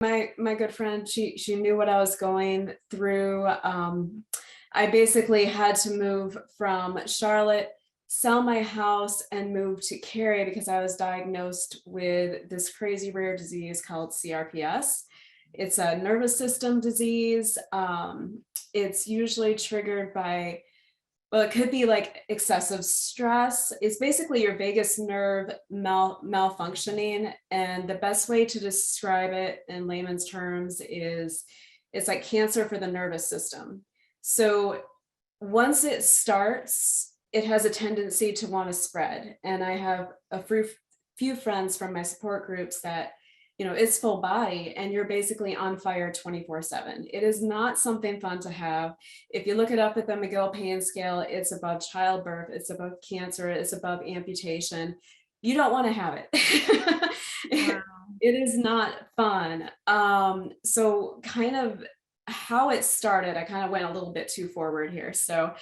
My good friend, she knew what I was going through. I basically had to move from Charlotte, sell my house, and move to Cary because I was diagnosed with this crazy rare disease called CRPS. It's a nervous system disease. It's usually triggered by, well, it could be like excessive stress. It's basically your vagus nerve malfunctioning. And the best way to describe it in layman's terms is it's like cancer for the nervous system. So once it starts, it has a tendency to want to spread. And I have a few friends from my support groups that, it's full body and you're basically on fire 24/7. It is not something fun to have. If you look it up at the McGill pain scale, it's above childbirth, it's above cancer, it's above amputation. You don't want to have it. Wow. It is not fun. So kind of how it started, I kind of went a little bit too forward here. So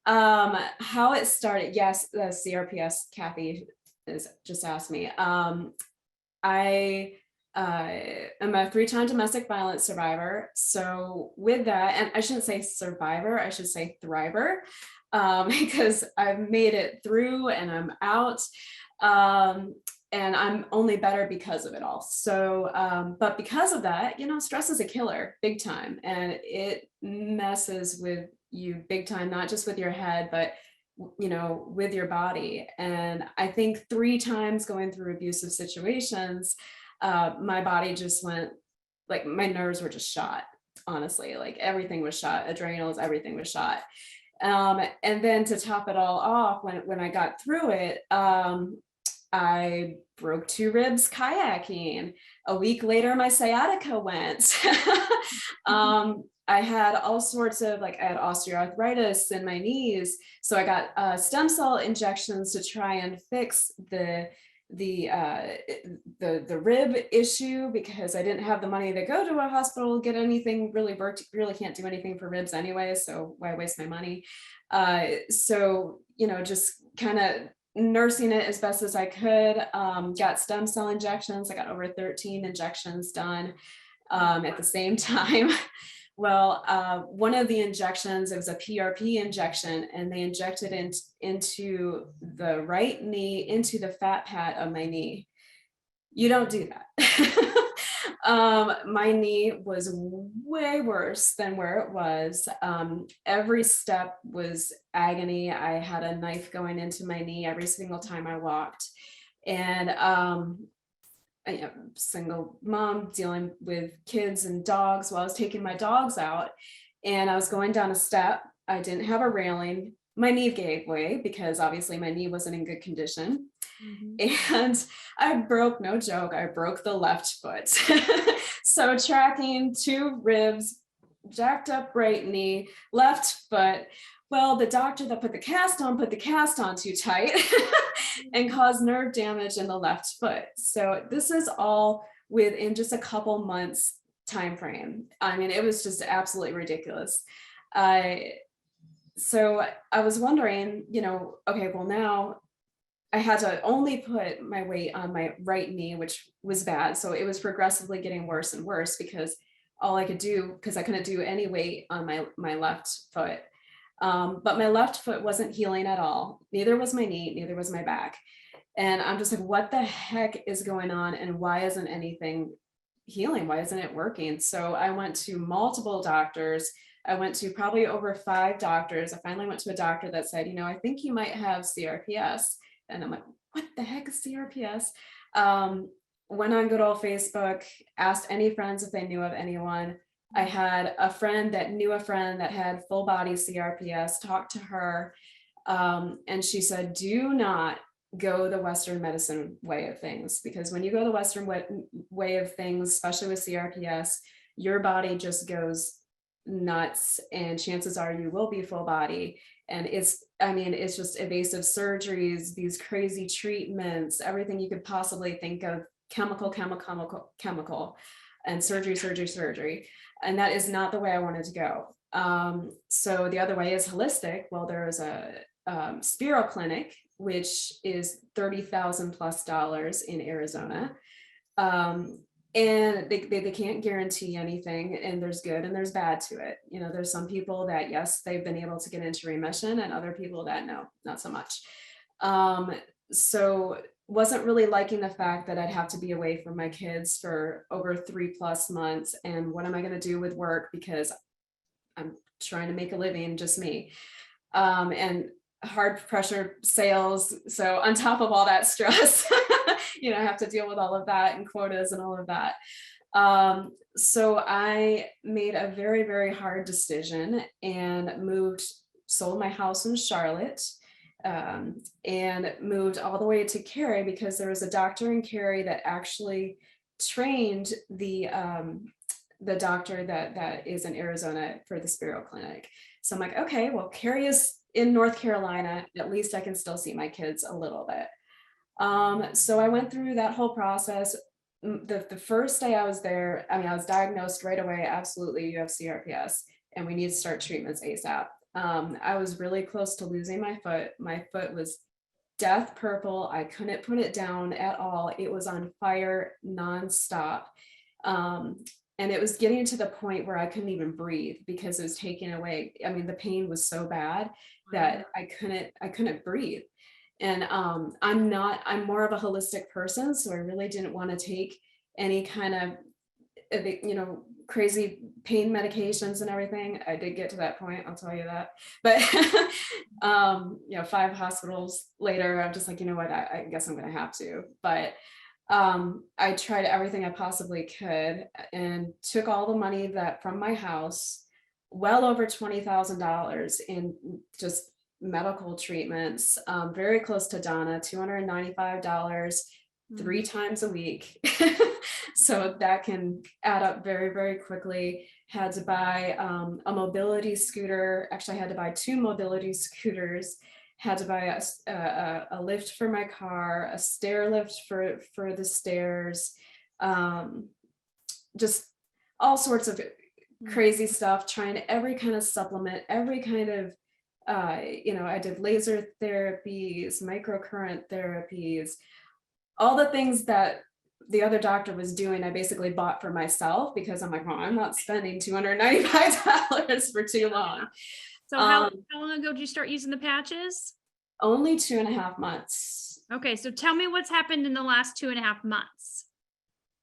how it started, yes, the CRPS, Kathy is just asked me. I am a 3-time domestic violence survivor. So with that, and I shouldn't say survivor, I should say thriver, because I've made it through and I'm out. And I'm only better because of it all. So, but because of that, stress is a killer big time, and it messes with you big time, not just with your head, but with your body. And I think 3 times going through abusive situations, my body just went, like, my nerves were just shot, honestly, like everything was shot, adrenals, everything was shot. And then to top it all off, when I got through it, I broke 2 ribs kayaking. A week later, my sciatica went. I had all sorts of, like, I had osteoarthritis in my knees. So I got stem cell injections to try and fix the rib issue, because I didn't have the money to go to a hospital, get anything really worked. Really can't do anything for ribs anyway, so why waste my money? So, just kind of nursing it as best as I could. Got stem cell injections. I got over 13 injections done at the same time. Well, one of the injections, it was a PRP injection, and they injected into the right knee, into the fat pad of my knee. You don't do that. My knee was way worse than where it was. Every step was agony. I had a knife going into my knee every single time I walked. And single mom dealing with kids and dogs while I was taking my dogs out, and I was going down a step. I didn't have a railing. My knee gave way because obviously my knee wasn't in good condition. Mm-hmm. And I broke, no joke, I broke the left foot. So tracking 2 ribs, jacked up right knee, left foot. Well, the doctor that put the cast on too tight and caused nerve damage in the left foot. So this is all within just a couple months time frame. I mean, it was just absolutely ridiculous. So I was wondering, okay, well, now I had to only put my weight on my right knee, which was bad. So it was progressively getting worse and worse, because all I could do, because I couldn't do any weight on my left foot. But my left foot wasn't healing at all. Neither was my knee, neither was my back. And I'm just like, what the heck is going on? And why isn't anything healing? Why isn't it working? So I went to multiple doctors. I went to probably over 5 doctors. I finally went to a doctor that said, I think you might have CRPS. And I'm like, what the heck is CRPS? Went on good old Facebook, asked any friends if they knew of anyone. I had a friend that knew a friend that had full body CRPS, talked to her, and she said, do not go the Western medicine way of things, because when you go the Western way of things, especially with CRPS, your body just goes nuts, and chances are you will be full body. And it's just invasive surgeries, these crazy treatments, everything you could possibly think of, chemical, and surgery. And that is not the way I wanted to go. So the other way is holistic. Well, there is a Spiro clinic, which is $30,000+ in Arizona. and they can't guarantee anything, and there's good and there's bad to it. You know, there's some people that, yes, they've been able to get into remission, and other people that no, not so much. So wasn't really liking the fact that I'd have to be away from my kids for over 3+ months. And what am I going to do with work? Because I'm trying to make a living, just me. And hard pressure sales. So on top of all that stress, you know, I have to deal with all of that and quotas and all of that. So I made a very, very hard decision and sold my house in Charlotte, and moved all the way to Cary, because there was a doctor in Cary that actually trained the doctor that is in Arizona for the Spiro Clinic. So I'm like, okay, well, Cary is in North Carolina. At least I can still see my kids a little bit. So I went through that whole process. The first day I was there, I mean, I was diagnosed right away. Absolutely, you have CRPS, and we need to start treatments ASAP. I was really close to losing my foot. My foot was death purple. I couldn't put it down at all. It was on fire nonstop. And it was getting to the point where I couldn't even breathe because it was taking away. I mean, the pain was so bad that I couldn't breathe. And I'm more of a holistic person, so I really didn't want to take any kind of, you know, crazy pain medications and everything. I did get to that point, I'll tell you that. But you know, 5 hospitals later, I'm just like, you know what, I guess I'm gonna have to. But I tried everything I possibly could and took all the money that from my house, well over $20,000 in just medical treatments, very close to Donna, $295, 3 times a week. So that can add up very, very quickly. Had to buy a mobility scooter. Actually, I had to buy 2 mobility scooters. Had to buy a lift for my car, a stair lift for the stairs, just all sorts of crazy stuff, trying every kind of supplement, every kind of, you know, I did laser therapies, microcurrent therapies, all the things that the other doctor was doing, I basically bought for myself, because I'm like, well, I'm not spending $295 for too long. So how long ago did you start using the patches? Only 2.5 months. Okay, so tell me what's happened in the last 2.5 months.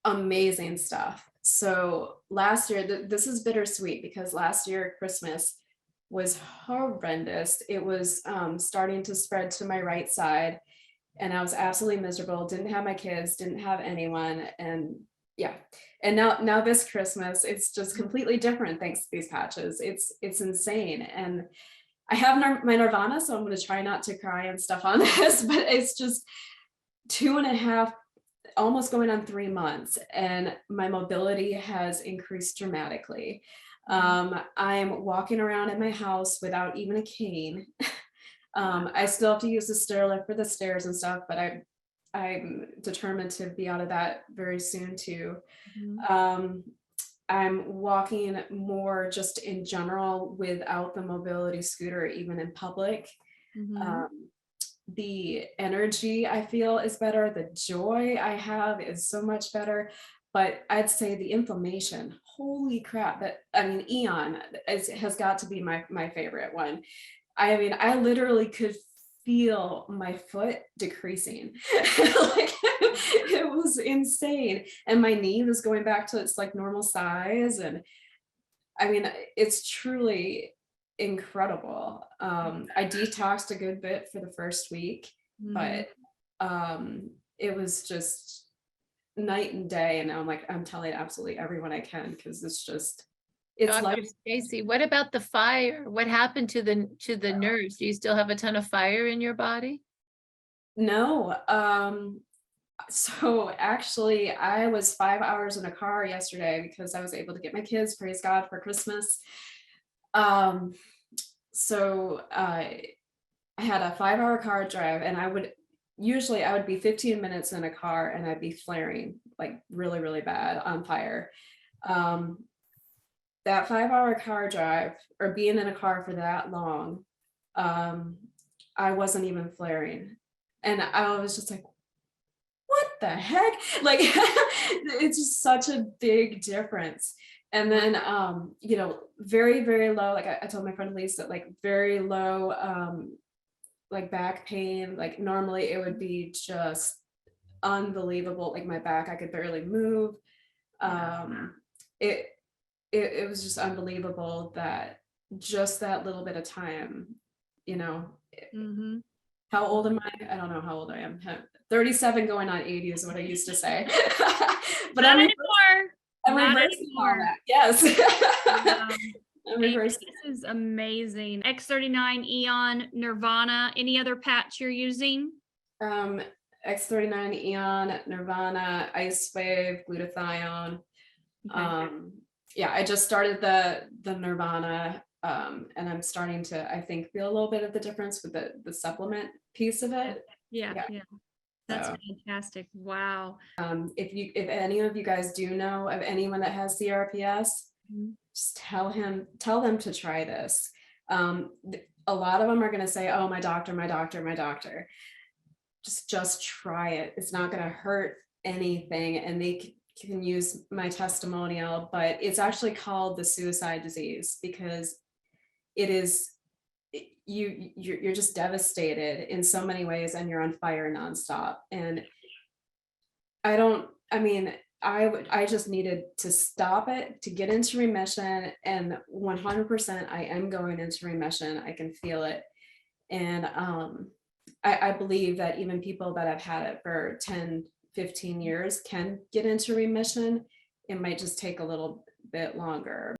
Amazing stuff. So last year, this is bittersweet, because last year Christmas was horrendous. It was starting to spread to my right side, and I was absolutely miserable. Didn't have my kids, didn't have anyone, and yeah. And now this Christmas, it's just completely different thanks to these patches. It's insane. And I have my Nirvana, so I'm going to try not to cry and stuff on this, but it's just 2.5, almost going on 3 months, and my mobility has increased dramatically. I'm walking around in my house without even a cane. I still have to use the stair lift for the stairs and stuff, but I'm determined to be out of that very soon too. I'm walking more just in general without the mobility scooter, even in public. The energy I feel is better. The joy I have is so much better. But I'd say the inflammation, holy crap, Eon has got to be my favorite one. I mean, I literally could feel my foot decreasing. Like, it was insane. And my knee was going back to its like normal size. And I mean, it's truly incredible. I detoxed a good bit for the first week, but it was just night and day. And now I'm telling absolutely everyone I can, because it's Dr. like, Stacy, what about the fire? What happened to the nerves? Do you still have a ton of fire in your body? no. So actually, I was 5 hours in a car yesterday because I was able to get my kids, praise God, for Christmas. So I had a 5-hour car drive, and I would be 15 minutes in a car, and I'd be flaring like really, really bad on fire. That 5-hour car drive, or being in a car for that long, I wasn't even flaring. And I was just like, what the heck? Like, it's just such a big difference. And then, you know, very, very low, like I told my friend Lisa, like very low, like back pain. Like normally it would be just unbelievable. Like my back, I could barely move. It, it was just unbelievable that just that little bit of time, you know. Mm-hmm. How old am I? I don't know how old I am. 37 going on 80 is what I used to say. But Not anymore. I'm Not reversing all anymore. that. Yes. Wow. I'm Aimee, reversing. this is amazing. X39, Eon, Nirvana. Any other patch you're using? X39, Eon, Nirvana, Ice Wave, glutathione. Okay. Yeah, I just started the Nirvana, and I'm starting to, I think, feel a little bit of the difference with the supplement piece of it. Yeah. That's So, fantastic. Wow. if any of you guys do know of anyone that has CRPS, Mhm. just tell them to try this. A lot of them are going to say, oh, my doctor, my doctor, my doctor. Just try it. It's not going to hurt anything, and they can use my testimonial, but it's actually called the suicide disease because it is, you're just devastated in so many ways, and you're on fire nonstop. And I just needed to stop it to get into remission, and 100% I am going into remission. I can feel it. And I believe that even people that have had it for 10, 15 years can get into remission. It might just take a little bit longer.